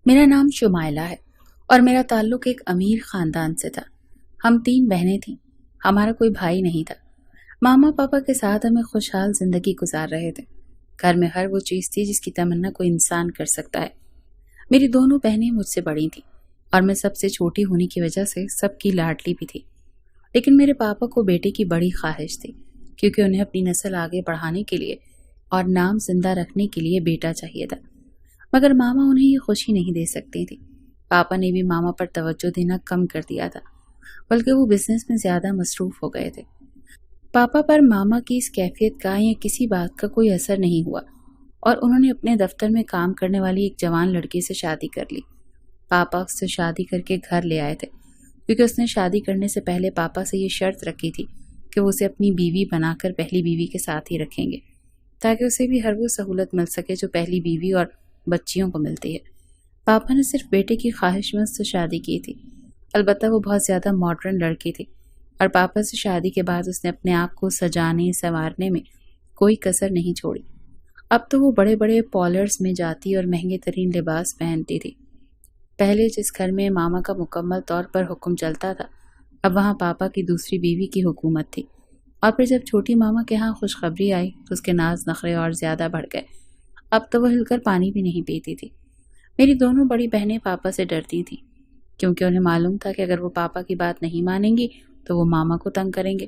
میرا نام شمائلہ ہے اور میرا تعلق ایک امیر خاندان سے تھا۔ ہم 3 بہنیں تھیں، ہمارا کوئی بھائی نہیں تھا۔ ماما پاپا کے ساتھ ہمیں خوشحال زندگی گزار رہے تھے۔ گھر میں ہر وہ چیز تھی جس کی تمنا کوئی انسان کر سکتا ہے۔ میری دونوں بہنیں مجھ سے بڑی تھیں اور میں سب سے چھوٹی ہونے کی وجہ سے سب کی لاڈلی بھی تھی۔ لیکن میرے پاپا کو بیٹے کی بڑی خواہش تھی، کیونکہ انہیں اپنی نسل آگے بڑھانے کے لیے اور نام زندہ رکھنے کے لیے بیٹا چاہیے تھا۔ مگر ماما انہیں یہ خوشی نہیں دے سکتی تھی۔ پاپا نے بھی ماما پر توجہ دینا کم کر دیا تھا، بلکہ وہ بزنس میں زیادہ مصروف ہو گئے تھے۔ پاپا پر ماما کی اس کیفیت کا یا کسی بات کا کوئی اثر نہیں ہوا اور انہوں نے اپنے دفتر میں کام کرنے والی ایک جوان لڑکی سے شادی کر لی۔ پاپا اس سے شادی کر کے گھر لے آئے تھے، کیونکہ اس نے شادی کرنے سے پہلے پاپا سے یہ شرط رکھی تھی کہ وہ اسے اپنی بیوی بنا کر پہلی بیوی کے ساتھ ہی رکھیں گے، تاکہ اسے بھی ہر وہ سہولت مل سکے جو پہلی بیوی اور بچیوں کو ملتی ہے۔ پاپا نے صرف بیٹے کی خواہش میں اس سے شادی کی تھی۔ البتہ وہ بہت زیادہ ماڈرن لڑکی تھی اور پاپا سے شادی کے بعد اس نے اپنے آپ کو سجانے سنوارنے میں کوئی کسر نہیں چھوڑی۔ اب تو وہ بڑے بڑے پارلرز میں جاتی اور مہنگے ترین لباس پہنتی تھی۔ پہلے جس گھر میں ماما کا مکمل طور پر حکم چلتا تھا، اب وہاں پاپا کی دوسری بیوی کی حکومت تھی۔ اور پھر جب چھوٹی ماما کے ہاں خوشخبری آئی تو اس کے ناز نخرے اور زیادہ بڑھ گئے۔ اب تو وہ ہل کر پانی بھی نہیں پیتی تھی۔ میری دونوں بڑی بہنیں پاپا سے ڈرتی تھیں، کیونکہ انہیں معلوم تھا کہ اگر وہ پاپا کی بات نہیں مانیں گی تو وہ ماما کو تنگ کریں گے،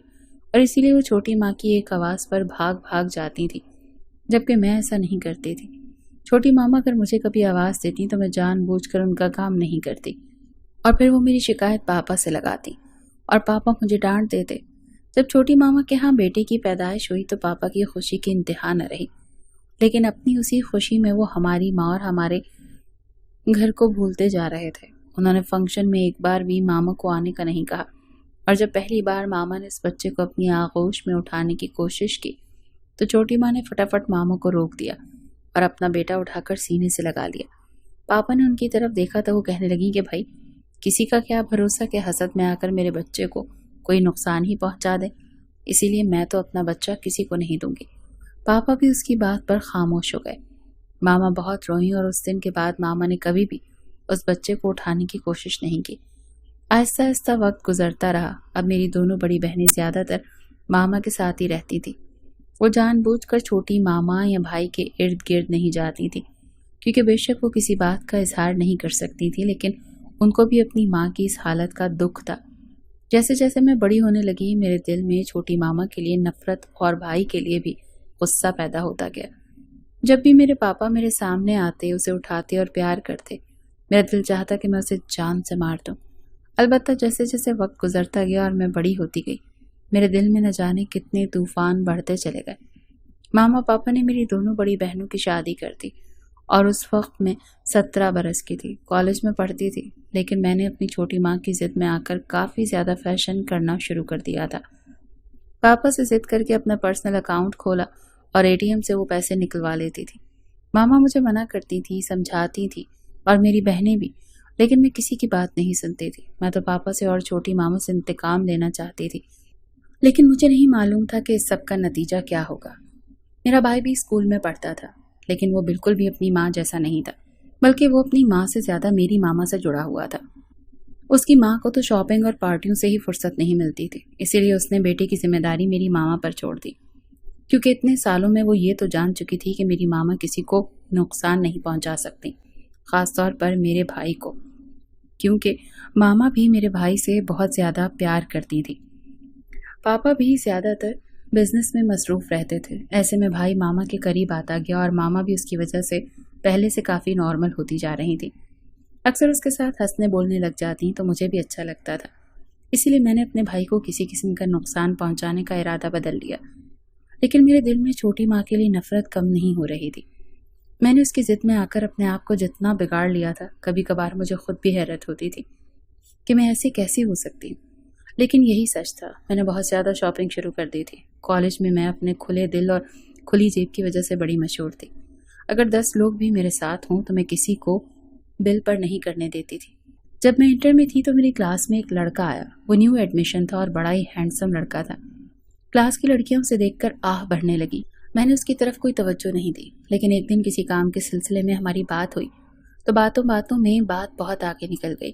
اور اسی لیے وہ چھوٹی ماں کی ایک آواز پر بھاگ بھاگ جاتی تھی، جبکہ میں ایسا نہیں کرتی تھی۔ چھوٹی ماما اگر مجھے کبھی آواز دیتی تو میں جان بوجھ کر ان کا کام نہیں کرتی، اور پھر وہ میری شکایت پاپا سے لگاتی اور پاپا مجھے ڈانٹ دیتے۔ جب چھوٹی ماما کے ہاں بیٹے کی پیدائش ہوئی تو پاپا کی خوشی کی انتہا نہ رہی، لیکن اپنی اسی خوشی میں وہ ہماری ماں اور ہمارے گھر کو بھولتے جا رہے تھے۔ انہوں نے فنکشن میں ایک بار بھی ماما کو آنے کا نہیں کہا، اور جب پہلی بار ماما نے اس بچے کو اپنی آغوش میں اٹھانے کی کوشش کی تو چھوٹی ماں نے فٹافٹ ماما کو روک دیا اور اپنا بیٹا اٹھا کر سینے سے لگا لیا۔ پاپا نے ان کی طرف دیکھا تو وہ کہنے لگی کہ بھائی، کسی کا کیا بھروسہ کہ حسد میں آ کر میرے بچے کو کوئی نقصان ہی پہنچا دے، اسی لیے میں تو اپنا بچہ کسی کو نہیں دوں گی۔ پاپا بھی اس کی بات پر خاموش ہو گئے۔ ماما بہت روئیں اور اس دن کے بعد ماما نے کبھی بھی اس بچے کو اٹھانے کی کوشش نہیں کی۔ آہستہ آہستہ وقت گزرتا رہا۔ اب میری دونوں بڑی بہنیں زیادہ تر ماما کے ساتھ ہی رہتی تھی۔ وہ جان بوجھ کر چھوٹی ماما یا بھائی کے ارد گرد نہیں جاتی تھی، کیونکہ بے شک وہ کسی بات کا اظہار نہیں کر سکتی تھی، لیکن ان کو بھی اپنی ماں کی اس حالت کا دکھ تھا۔ جیسے جیسے میں بڑی ہونے لگی، میرے دل میں چھوٹی ماما کے لیے نفرت اور بھائی کے لیے بھی غصہ پیدا ہوتا گیا۔ جب بھی میرے پاپا میرے سامنے آتے، اسے اٹھاتے اور پیار کرتے، میرا دل چاہتا کہ میں اسے جان سے مار دوں۔ البتہ جیسے جیسے وقت گزرتا گیا اور میں بڑی ہوتی گئی، میرے دل میں نہ جانے کتنے طوفان بڑھتے چلے گئے۔ ماما پاپا نے میری دونوں بڑی بہنوں کی شادی کر دی، اور اس وقت میں 17 برس کی تھی، کالج میں پڑھتی تھی، لیکن میں نے اپنی چھوٹی ماں کی ضد میں آ کر کافی زیادہ فیشن کرنا شروع کر دیا تھا۔ پاپا سے ضد کر کے اپنا پرسنل اکاؤنٹ کھولا اور ATM سے وہ پیسے نکلوا لیتی تھی۔ ماما مجھے منع کرتی تھی، سمجھاتی تھی، اور میری بہنیں بھی، لیکن میں کسی کی بات نہیں سنتی تھی۔ میں تو پاپا سے اور چھوٹی ماما سے انتقام لینا چاہتی تھی، لیکن مجھے نہیں معلوم تھا کہ اس سب کا نتیجہ کیا ہوگا۔ میرا بھائی بھی اسکول میں پڑھتا تھا، لیکن وہ بالکل بھی اپنی ماں جیسا نہیں تھا، بلکہ وہ اپنی ماں سے زیادہ میری ماما سے جڑا ہوا تھا۔ اس کی ماں کو تو شاپنگ اور پارٹیوں سے ہی فرصت نہیں ملتی تھی، اسی لیے اس نے بیٹے کی ذمہ داری میری ماما پر چھوڑ دی، کیونکہ اتنے سالوں میں وہ یہ تو جان چکی تھی کہ میری ماما کسی کو نقصان نہیں پہنچا سکتی، خاص طور پر میرے بھائی کو، کیونکہ ماما بھی میرے بھائی سے بہت زیادہ پیار کرتی تھی۔ پاپا بھی زیادہ تر بزنس میں مصروف رہتے تھے، ایسے میں بھائی ماما کے قریب آتا گیا اور ماما بھی اس کی وجہ سے پہلے سے کافی نارمل ہوتی جا رہی تھی۔ اکثر اس کے ساتھ ہنسنے بولنے لگ جاتی تو مجھے بھی اچھا لگتا تھا، اسی لیے میں نے اپنے بھائی کو کسی قسم کا نقصان پہنچانے کا ارادہ بدل لیا۔ لیکن میرے دل میں چھوٹی ماں کے لیے نفرت کم نہیں ہو رہی تھی۔ میں نے اس کی ضد میں آ کر اپنے آپ کو جتنا بگاڑ لیا تھا، کبھی کبھار مجھے خود بھی حیرت ہوتی تھی کہ میں ایسی کیسی ہو سکتی ہوں، لیکن یہی سچ تھا۔ میں نے بہت زیادہ شاپنگ شروع کر دی تھی۔ کالج میں اپنے کھلے دل اور کھلی جیب کی وجہ سے بڑی مشہور تھی۔ اگر 10 لوگ بھی میرے ساتھ ہوں تو میں کسی کو بل پر نہیں کرنے دیتی تھی۔ جب میں انٹر میں تھی تو میری کلاس میں ایک لڑکا آیا۔ وہ نیو ایڈمیشن تھا اور بڑا ہی ہینڈسم لڑکا تھا۔ کلاس کی لڑکیاں اسے دیکھ کر آہ بھرنے لگی۔ میں نے اس کی طرف کوئی توجہ نہیں دی، لیکن ایک دن کسی کام کے سلسلے میں ہماری بات ہوئی तो बातों बातों में बात बहुत आगे निकल गई।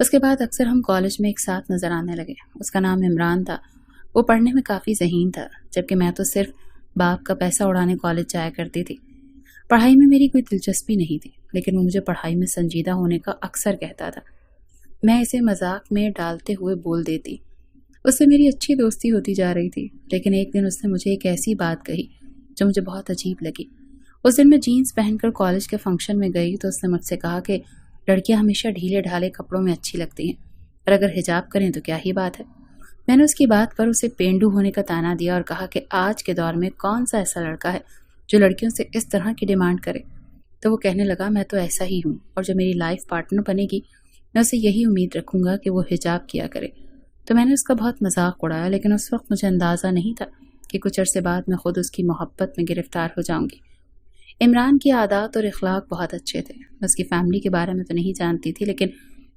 उसके बाद अक्सर हम कॉलेज में एक साथ नजर आने लगे। उसका नाम इमरान था। वो पढ़ने में काफ़ी ज़हीन था, जबकि मैं तो सिर्फ बाप का पैसा उड़ाने कॉलेज जाया करती थी। पढ़ाई में मेरी कोई दिलचस्पी नहीं थी, लेकिन वो मुझे पढ़ाई में संजीदा होने का अक्सर कहता था। मैं इसे मजाक में डालते हुए बोल देती। उससे मेरी अच्छी दोस्ती होती जा रही थी, लेकिन एक दिन उसने मुझे एक ऐसी बात कही जो मुझे बहुत अजीब लगी। उस दिन मैं जीन्स पहनकर कॉलेज के फंक्शन में गई तो उसने मुझसे कहा कि लड़कियां हमेशा ढीले ढाले कपड़ों में अच्छी लगती हैं, और अगर हिजाब करें तो क्या ही बात है। मैंने उसकी बात पर उसे पेंडू होने का ताना दिया और कहा कि आज के दौर में कौन सा ऐसा लड़का है जो लड़कियों से इस तरह की डिमांड करे। तो वो कहने लगा, मैं तो ऐसा ही हूँ, और जो मेरी लाइफ पार्टनर बनेगी मैं उसे यही उम्मीद रखूंगा कि वो हिजाब किया करे। तो मैंने उसका बहुत मजाक उड़ाया, लेकिन उस वक्त मुझे अंदाज़ा नहीं था कि कुछ अरसे बाद मैं खुद उसकी मोहब्बत में गिरफ्तार हो जाऊंगी। इमरान की आदत और इखलाक बहुत अच्छे थे। मैं उसकी फैमिली के बारे में तो नहीं जानती थी, लेकिन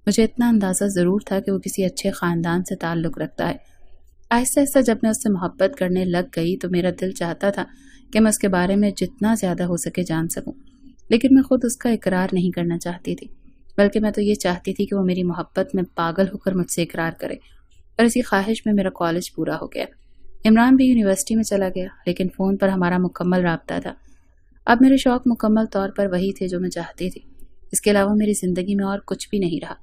मुझे इतना अंदाज़ा ज़रूर था कि वो किसी अच्छे ख़ानदान से ताल्लुक़ रखता है। आहिस्ता आहिस्ता जब मैं उससे मोहब्बत करने लग गई तो मेरा दिल चाहता था कि मैं उसके बारे में जितना ज़्यादा हो सके जान सकूं, लेकिन मैं खुद उसका इकरार नहीं करना चाहती थी, बल्कि मैं तो ये चाहती थी कि वो मेरी मोहब्बत में पागल होकर मुझसे इकरार करे। और इसी ख्वाहिश में मेरा कॉलेज पूरा हो गया। इमरान भी यूनिवर्सिटी में चला गया, लेकिन फ़ोन पर हमारा मुकम्मल राब्ता था। अब मेरे शौक़ मुकम्मल तौर पर वही थे जो मैं चाहती थी। इसके अलावा मेरी ज़िंदगी में और कुछ भी नहीं रहा।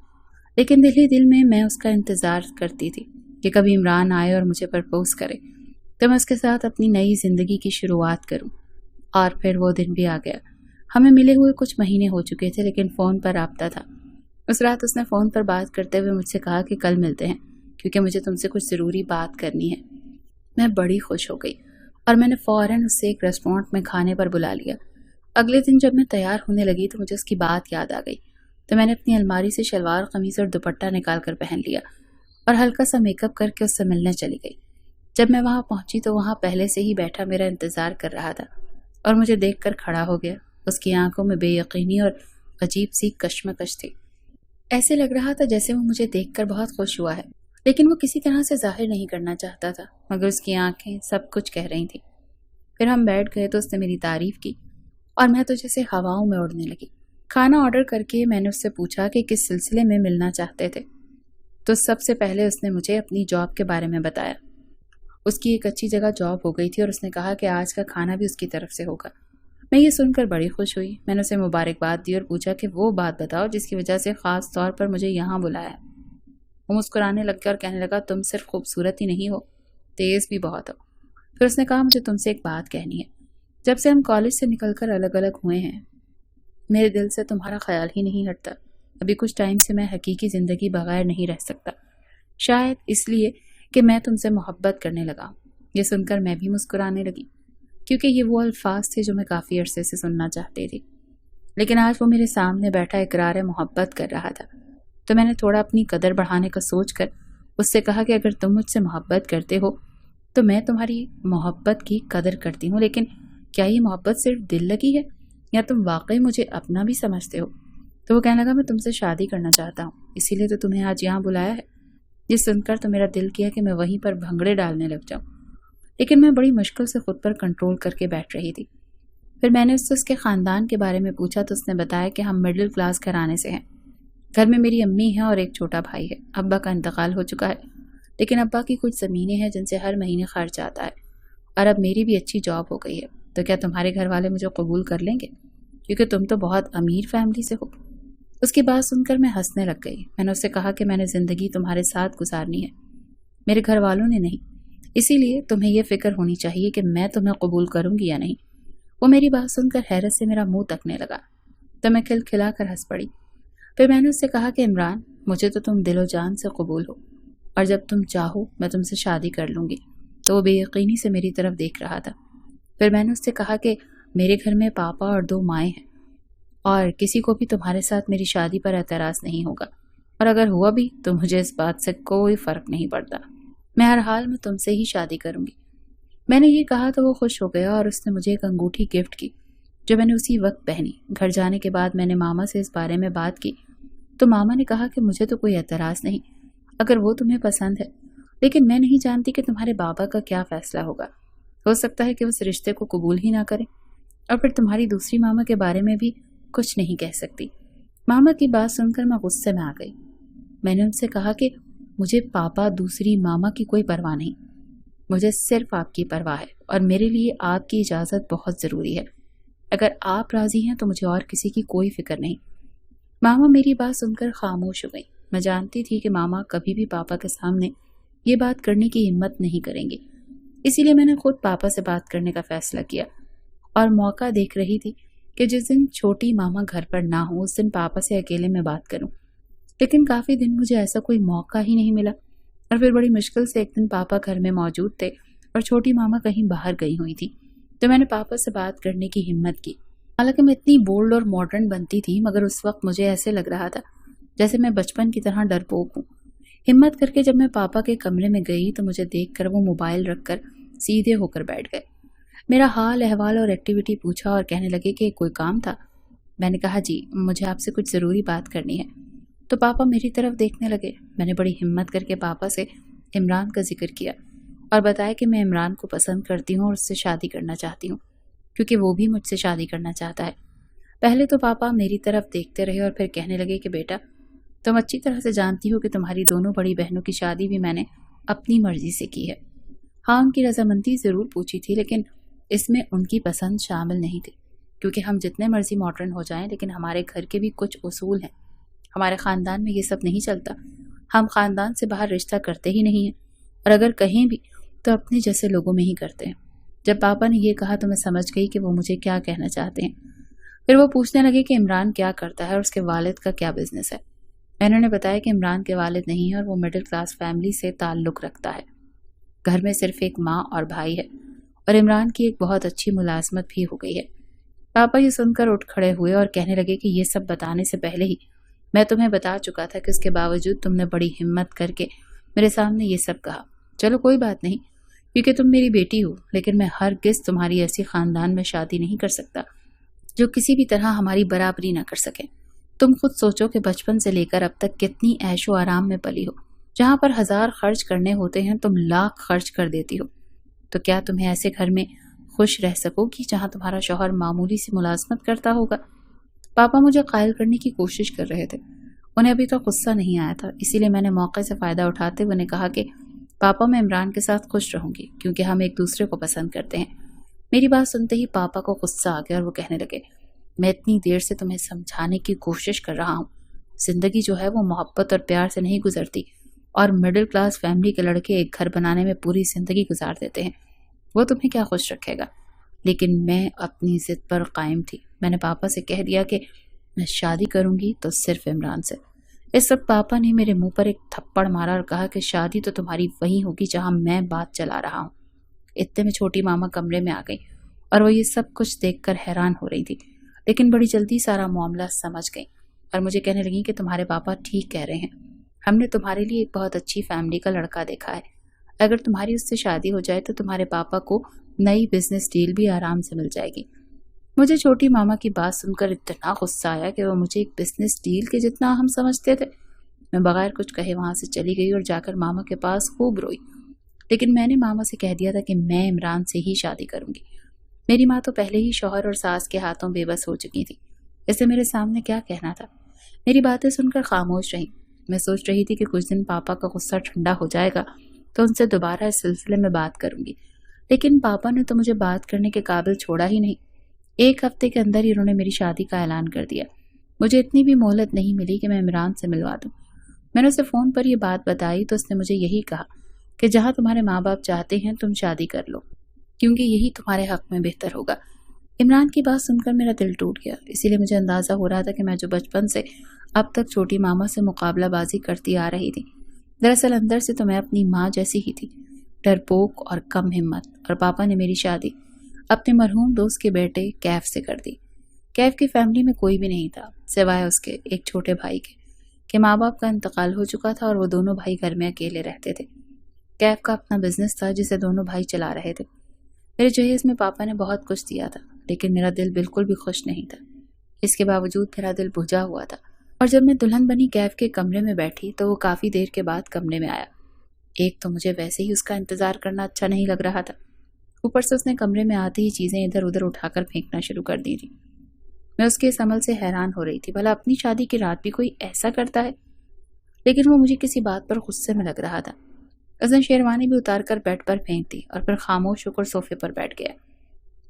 लेकिन दिल ही दिल में मैं उसका इंतज़ार करती थी कि कभी इमरान आए और मुझे प्रपोज़ करे, तो मैं उसके साथ अपनी नई ज़िंदगी की शुरुआत करूं। और फिर वो दिन भी आ गया। हमें मिले हुए कुछ महीने हो चुके थे, लेकिन फ़ोन पर राब्ता था। उस रात उसने फ़ोन पर बात करते हुए मुझसे कहा कि कल मिलते हैं, क्योंकि मुझे तुमसे कुछ ज़रूरी बात करनी है। मैं बड़ी खुश हो गई और मैंने फ़ौरन उससे एक रेस्टोरेंट में खाने पर बुला लिया। अगले दिन जब मैं तैयार होने लगी तो मुझे उसकी बात याद आ गई, तो मैंने अपनी अलमारी से शलवार कमीज़ और दुपट्टा निकाल कर पहन लिया और हल्का सा मेकअप करके उससे मिलने चली गई। जब मैं वहाँ पहुँची तो वहाँ पहले से ही बैठा मेरा इंतज़ार कर रहा था और मुझे देखकर खड़ा हो गया। उसकी आंखों में बेयकीनी और अजीब सी कश्मकश थी। ऐसे लग रहा था जैसे वो मुझे देखकर बहुत खुश हुआ है, लेकिन वो किसी तरह से जाहिर नहीं करना चाहता था, मगर उसकी आंखें सब कुछ कह रही थी। फिर हम बैठ गए तो उसने मेरी तारीफ की और मैं तो जैसे हवाओं में उड़ने लगी। खाना ऑर्डर करके मैंने उससे पूछा कि किस सिलसिले में मिलना चाहते थे, तो सबसे पहले उसने मुझे अपनी जॉब के बारे में बताया। उसकी एक अच्छी जगह जॉब हो गई थी और उसने कहा कि आज का खाना भी उसकी तरफ से होगा। मैं ये सुनकर बड़ी खुश हुई। मैंने उसे मुबारकबाद दी और पूछा कि वो बात बताओ जिसकी वजह से ख़ास तौर पर मुझे यहाँ बुलाया है। वो मुस्कुराने लग गया और कहने लगा, तुम सिर्फ खूबसूरत ही नहीं हो, तेज़ भी बहुत हो। फिर उसने कहा, मुझे तुमसे एक बात कहनी है। जब से हम कॉलेज से निकलकर अलग अलग हुए हैं, मेरे दिल से तुम्हारा ख्याल ही नहीं हटता। अभी कुछ टाइम से मैं हकीकी ज़िंदगी बगैर नहीं रह सकता, शायद इसलिए कि मैं तुमसे मोहब्बत करने लगा। ये सुनकर मैं भी मुस्कुराने लगी, क्योंकि ये वो अल्फाज थे जो मैं काफ़ी अरसे से सुनना चाहती थी। लेकिन आज वो मेरे सामने बैठा इकरार मोहब्बत कर रहा था, तो मैंने थोड़ा अपनी कदर बढ़ाने का सोचकर उससे कहा कि अगर तुम मुझसे मोहब्बत करते हो तो मैं तुम्हारी मोहब्बत की कदर करती हूँ, लेकिन क्या ये मोहब्बत सिर्फ दिल लगी है या तुम वाकई मुझे अपना भी समझते हो? तो वो कहने लगा, मैं तुमसे शादी करना चाहता हूँ, इसीलिए तो तुम्हें आज यहाँ बुलाया है। ये सुनकर तो मेरा दिल किया कि मैं वहीं पर भंगड़े डालने लग जाऊँ, लेकिन मैं बड़ी मुश्किल से खुद पर कंट्रोल करके बैठ रही थी। फिर मैंने उससे उसके ख़ानदान के बारे में पूछा तो उसने बताया कि हम मिडिल क्लास घराने से हैं। घर में मेरी अम्मी है और एक छोटा भाई है। अब्बा का इंतकाल हो चुका है, लेकिन अब्बा की कुछ ज़मीनें हैं जिनसे हर महीने खर्च आता है, और अब मेरी भी अच्छी जॉब हो गई है। तो क्या तुम्हारे घर वाले मुझे कबूल कर लेंगे, क्योंकि तुम तो बहुत अमीर फैमिली से हो? उसकी बात सुनकर मैं हंसने लग गई। मैंने उससे कहा कि मैंने ज़िंदगी तुम्हारे साथ गुजारनी है, मेरे घर वालों ने नहीं, इसीलिए तुम्हें यह फ़िक्र होनी चाहिए कि मैं तुम्हें कबूल करूँगी या नहीं। वो मेरी बात सुनकर हैरत से मेरा मुंह तकने लगा, तो मैं खिलखिला कर हंस पड़ी। फिर मैंने उससे कहा कि इमरान, मुझे तो तुम दिलो जान से कबूल हो, और जब तुम चाहो मैं तुमसे शादी कर लूँगी। तो वो बेयकीनी से मेरी तरफ देख रहा था। फिर मैंने उससे कहा कि मेरे घर में पापा और 2 माएँ हैं, और किसी को भी तुम्हारे साथ मेरी शादी पर एतराज़ नहीं होगा, और अगर हुआ भी तो मुझे इस बात से कोई फ़र्क नहीं पड़ता। मैं हर हाल में तुमसे ही शादी करूँगी। मैंने ये कहा तो वो खुश हो गया और उसने मुझे एक अंगूठी गिफ्ट की, जो मैंने उसी वक्त पहनी। घर जाने के बाद मैंने मामा से इस बारे में बात की, तो मामा ने कहा कि मुझे तो कोई एतराज़ नहीं अगर वो तुम्हें पसंद है, लेकिन मैं नहीं जानती कि तुम्हारे बाबा का क्या फ़ैसला होगा। हो सकता है कि उस रिश्ते को कबूल ही ना करें, और फिर तुम्हारी दूसरी मामा के बारे में भी कुछ नहीं कह सकती। मामा की बात सुनकर मैं गुस्से में आ गई। मैंने उनसे कहा कि मुझे पापा, दूसरी मामा की कोई परवाह नहीं, मुझे सिर्फ आपकी परवाह है और मेरे लिए आपकी इजाज़त बहुत ज़रूरी है। अगर आप राज़ी हैं तो मुझे और किसी की कोई फिक्र नहीं। मामा मेरी बात सुनकर खामोश हो गई। मैं जानती थी कि मामा कभी भी पापा के सामने ये बात करने की हिम्मत नहीं करेंगे, इसीलिए मैंने खुद पापा से बात करने का फैसला किया और मौका देख रही थी कि जिस दिन छोटी मामा घर पर ना हो उस दिन पापा से अकेले में बात करूं। लेकिन काफ़ी दिन मुझे ऐसा कोई मौका ही नहीं मिला और फिर बड़ी मुश्किल से एक दिन पापा घर में मौजूद थे और छोटी मामा कहीं बाहर गई हुई थी, तो मैंने पापा से बात करने की हिम्मत की। हालांकि मैं इतनी बोल्ड और मॉडर्न बनती थी, मगर उस वक्त मुझे ऐसे लग रहा था जैसे मैं बचपन की तरह डरपोक हूँ। हिम्मत करके जब मैं पापा के कमरे में गई तो मुझे देखकर वो मोबाइल रखकर सीधे होकर बैठ गए। मेरा हाल अहवाल और एक्टिविटी पूछा और कहने लगे कि कोई काम था। मैंने कहा जी, मुझे आपसे कुछ ज़रूरी बात करनी है। तो पापा मेरी तरफ देखने लगे। मैंने बड़ी हिम्मत करके पापा से इमरान का जिक्र किया और बताया कि मैं इमरान को पसंद करती हूँ और उससे शादी करना चाहती हूँ, क्योंकि वो भी मुझसे शादी करना चाहता है। पहले तो पापा मेरी तरफ देखते रहे और फिर कहने लगे कि बेटा, तुम अच्छी तरह से जानती हो कि तुम्हारी दोनों बड़ी बहनों की शादी भी मैंने अपनी मर्जी से की है। हाँ, उनकी रजामंदी ज़रूर पूछी थी, लेकिन इसमें उनकी पसंद शामिल नहीं थी, क्योंकि हम जितने मर्जी मॉडर्न हो जाएं, लेकिन हमारे घर के भी कुछ उसूल हैं। हमारे ख़ानदान में ये सब नहीं चलता। हम ख़ानदान से बाहर रिश्ता करते ही नहीं हैं, और अगर कहीं भी तो अपने जैसे लोगों में ही करते हैं। जब पापा ने ये कहा तो मैं समझ गई कि वो मुझे क्या कहना चाहते हैं। फिर वो पूछने लगे कि इमरान क्या करता है और उसके वालिद का क्या बिजनेस है। मैंने उन्हें बताया कि इमरान के वालिद नहीं है और वो मिडिल क्लास फैमिली से ताल्लुक़ रखता है। घर में सिर्फ एक माँ और भाई है और इमरान की एक बहुत अच्छी मुलाजमत भी हो गई है। पापा ये सुनकर उठ खड़े हुए और कहने लगे कि ये सब बताने से पहले ही मैं तुम्हें बता चुका था कि उसके बावजूद तुमने बड़ी हिम्मत करके मेरे सामने ये सब कहा। चलो कोई बात नहीं, क्योंकि तुम मेरी बेटी हो, लेकिन मैं हरगिज़ तुम्हारी ऐसी ख़ानदान में शादी नहीं कर सकता जो किसी भी तरह हमारी बराबरी ना कर सके। तुम खुद सोचो कि बचपन से लेकर अब तक कितनी ऐशो आराम में पली हो। जहाँ पर 1000 खर्च करने होते हैं तुम लाख खर्च कर देती हो। तो क्या तुम्हें ऐसे घर में खुश रह सकोगी जहाँ तुम्हारा शौहर मामूली सी मुलाजमत करता होगा? पापा मुझे कायल करने की कोशिश कर रहे थे। उन्हें अभी तक गुस्सा नहीं आया था, इसीलिए मैंने मौके से फ़ायदा उठाते हुए कहा कि पापा, मैं इमरान के साथ खुश रहूंगी, क्योंकि हम एक दूसरे को पसंद करते हैं। मेरी बात सुनते ही पापा को गुस्सा आ गया और वो कहने लगे, मैं इतनी देर से तुम्हें समझाने की कोशिश कर रहा हूँ, जिंदगी जो है वो मोहब्बत और प्यार से नहीं गुजरती, और मिडिल क्लास फैमिली के लड़के एक घर बनाने में पूरी जिंदगी गुजार देते हैं। वो तुम्हें क्या खुश रखेगा? लेकिन मैं अपनी जिद पर कायम थी। मैंने पापा से कह दिया कि मैं शादी करूंगी तो सिर्फ इमरान से। इस वक्त पापा ने मेरे मुंह पर एक थप्पड़ मारा और कहा कि शादी तो तुम्हारी वहीं होगी जहां मैं बात चला रहा हूँ। इतने में छोटी मामा कमरे में आ गई और वो ये सब कुछ देखकर हैरान हो रही थी, लेकिन बड़ी जल्दी सारा मामला समझ गई और मुझे कहने लगी कि तुम्हारे पापा ठीक कह रहे हैं। हमने तुम्हारे लिए एक बहुत अच्छी फैमिली का लड़का देखा है। अगर तुम्हारी उससे शादी हो जाए तो तुम्हारे पापा को नई बिजनेस डील भी आराम से मिल जाएगी। मुझे छोटी मामा की बात सुनकर इतना गुस्सा आया कि वो मुझे एक बिजनेस डील के जितना हम समझते थे। मैं बगैर कुछ कहे वहां से चली गई और जाकर मामा के पास खूब रोई, लेकिन मैंने मामा से कह दिया था कि मैं इमरान से ही शादी करूंगी। मेरी माँ तो पहले ही शौहर और सास के हाथों बेबस हो चुकी थी, इससे मेरे सामने क्या कहना था। मेरी बातें सुनकर खामोश रही। मैं सोच रही थी कि कुछ दिन पापा का गुस्सा ठंडा हो जाएगा तो उनसे दोबारा इस सिलसिले में बात करूंगी, लेकिन पापा ने तो मुझे बात करने के काबिल छोड़ा ही नहीं। एक हफ्ते के अंदर ही उन्होंने मेरी शादी का ऐलान कर दिया। मुझे इतनी भी मोहलत नहीं मिली कि मैं इमरान से मिलवा दूं। मैंने उसे फ़ोन पर यह बात बताई तो उसने मुझे यही कहा कि जहां तुम्हारे माँ बाप चाहते हैं तुम शादी कर लो, क्योंकि यही तुम्हारे हक में बेहतर होगा। इमरान की बात सुनकर मेरा दिल टूट गया, इसीलिए मुझे अंदाज़ा हो रहा था कि मैं जो बचपन से अब तक छोटी मामा से मुकाबलाबाजी करती आ रही थी, दरअसल अंदर से तो मैं अपनी माँ जैसी ही थी, डरपोक और कम हिम्मत। और पापा ने मेरी शादी अपने मरहूम दोस्त के बेटे कैफ से कर दी। कैफ की फैमिली में कोई भी नहीं था सिवाय उसके एक छोटे भाई के माँ बाप का इंतकाल हो चुका था और वो दोनों भाई घर में अकेले रहते थे। कैफ का अपना बिजनेस था जिसे दोनों भाई चला रहे थे। मेरे जहेज में पापा ने बहुत कुछ दिया था, लेकिन मेरा दिल बिल्कुल भी खुश नहीं था। इसके बावजूद मेरा दिल बुझा हुआ था, और जब मैं दुल्हन बनी कैफ के कमरे में बैठी तो वो काफ़ी देर के बाद कमरे में आया। एक तो मुझे वैसे ही उसका इंतज़ार करना अच्छा नहीं लग रहा था, ऊपर से उसने कमरे में आते ही चीज़ें इधर उधर उठाकर फेंकना शुरू कर दी थी। میں اس کے اس عمل سے حیران ہو رہی تھی، بھلا اپنی شادی کی رات بھی کوئی ایسا کرتا ہے؟ لیکن وہ مجھے کسی بات پر غصے میں لگ رہا تھا۔ اس نے شیروانی بھی اتار کر بیڈ پر پھینک دی اور پھر خاموش ہو کر صوفے پر بیٹھ گیا۔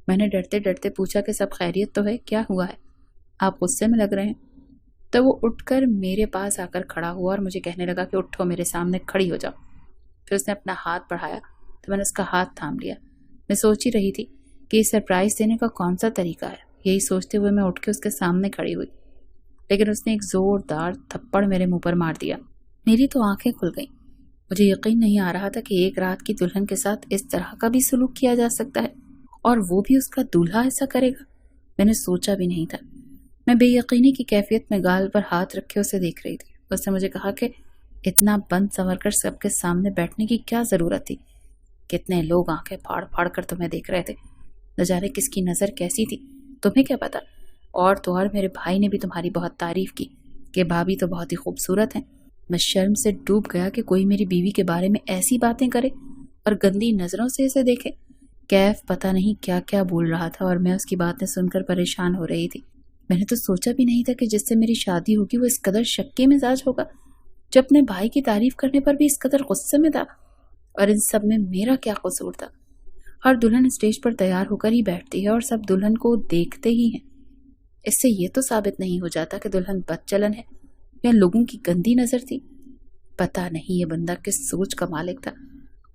میں نے ڈرتے ڈرتے پوچھا کہ سب خیریت تو ہے؟ کیا ہوا ہے؟ آپ غصے میں لگ رہے ہیں؟ تو وہ اٹھ کر میرے پاس آ کر کھڑا ہوا اور مجھے کہنے لگا کہ اٹھو، میرے سامنے کھڑی ہو جاؤ۔ پھر اس نے اپنا ہاتھ بڑھایا تو میں نے اس کا ہاتھ تھام لیا۔ میں سوچ ہی رہی تھی کہ یہ سرپرائز دینے کا کون سا طریقہ ہے۔ یہی سوچتے ہوئے میں اٹھ کے اس کے سامنے کھڑی ہوئی، لیکن اس نے ایک زوردار تھپڑ میرے منہ پر مار دیا۔ میری تو آنکھیں کھل گئیں۔ مجھے یقین نہیں آ رہا تھا کہ ایک رات کی دلہن کے ساتھ اس طرح کا بھی سلوک کیا جا سکتا ہے، اور وہ بھی اس کا دولہا ایسا کرے گا۔ میں نے سوچا بھی نہیں تھا۔ میں بے یقینی کی کیفیت میں گال پر ہاتھ رکھے اسے دیکھ رہی تھی۔ اس نے مجھے کہا کہ اتنا بند سنور کر سب کے سامنے بیٹھنے کی کیا ضرورت تھی؟ کتنے لوگ آنکھیں پھاڑ پھاڑ کر تمہیں دیکھ رہے تھے، نہ جانے کس کی نظر کیسی تھی، تمہیں کیا پتا؟ اور تو اور میرے بھائی نے بھی تمہاری بہت تعریف کی کہ بھابھی تو بہت ہی خوبصورت ہیں۔ میں شرم سے ڈوب گیا کہ کوئی میری بیوی کے بارے میں ایسی باتیں کرے اور گندی نظروں سے اسے دیکھے۔ کیف پتہ نہیں کیا کیا بول رہا تھا اور میں اس کی باتیں سن کر پریشان ہو رہی تھی۔ میں نے تو سوچا بھی نہیں تھا کہ جس سے میری شادی ہوگی وہ اس قدر شکی مزاج ہوگا، جو اپنے بھائی کی تعریف کرنے پر بھی اس قدر غصے میں تھا۔ اور ان سب میں میرا کیا قصور تھا؟ ہر دلہن اسٹیج پر تیار ہو کر ہی بیٹھتی ہے اور سب دلہن کو دیکھتے ہی ہیں۔ اس سے یہ تو ثابت نہیں ہو جاتا کہ دلہن بد چلن ہے یا لوگوں کی گندی نظر تھی۔ پتہ نہیں یہ بندہ کس سوچ کا مالک تھا،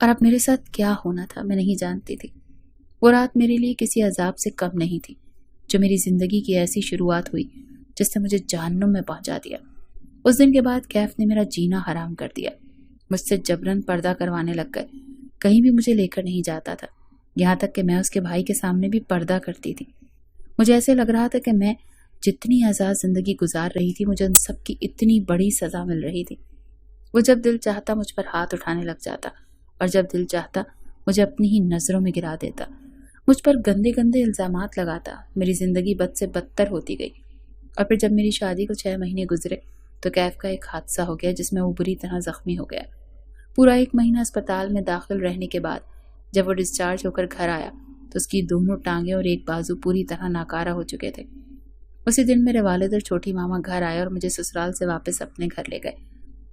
اور اب میرے ساتھ کیا ہونا تھا میں نہیں جانتی تھی۔ وہ رات میرے لیے کسی عذاب سے کم نہیں تھی، جو میری زندگی کی ایسی شروعات ہوئی جس نے مجھے جہنم میں پہنچا دیا۔ اس دن کے بعد کیف نے میرا جینا حرام کر دیا۔ مجھ سے جبرن پردہ کروانے لگ گئے، کہیں بھی مجھے لے کر نہیں جاتا تھا، یہاں تک کہ میں اس کے بھائی کے سامنے بھی پردہ کرتی تھی۔ مجھے ایسے لگ رہا تھا کہ میں جتنی آزاد زندگی گزار رہی تھی مجھے ان سب کی اتنی بڑی سزا مل رہی تھی۔ وہ جب دل چاہتا مجھ پر ہاتھ اٹھانے لگ جاتا، اور جب دل چاہتا مجھے اپنی ہی نظروں میں گرا دیتا، مجھ پر گندے گندے الزامات لگاتا۔ میری زندگی بد سے بدتر ہوتی گئی۔ اور پھر جب میری شادی کو 6 مہینے گزرے تو کیف کا ایک حادثہ ہو گیا جس میں وہ بری طرح زخمی ہو گیا۔ پورا 1 مہینہ اسپتال میں داخل رہنے کے بعد جب وہ ڈسچارج ہو کر گھر آیا تو اس کی دونوں ٹانگیں اور ایک بازو پوری طرح ناکارہ ہو چکے تھے۔ اسی دن میرے والد اور چھوٹی ماما گھر آئے اور مجھے سسرال سے واپس اپنے گھر لے گئے۔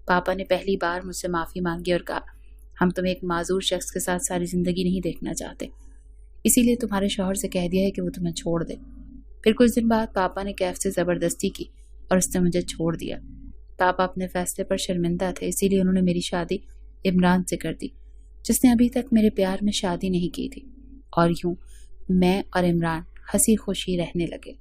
پاپا نے پہلی بار مجھ سے معافی مانگی اور کہا، ہم تمہیں ایک معذور شخص کے ساتھ ساری زندگی نہیں دیکھنا چاہتے، اسی لیے تمہارے شوہر سے کہہ دیا ہے کہ وہ تمہیں چھوڑ دے۔ پھر کچھ دن بعد پاپا نے کیف سے زبردستی کی اور اس نے مجھے چھوڑ دیا۔ پاپا اپنے فیصلے پر شرمندہ تھے، اسی لیے انہوں نے میری شادی عمران سے کر دی، جس نے ابھی تک میرے پیار میں شادی نہیں کی تھی، اور یوں میں اور عمران ہنسی خوشی رہنے لگے۔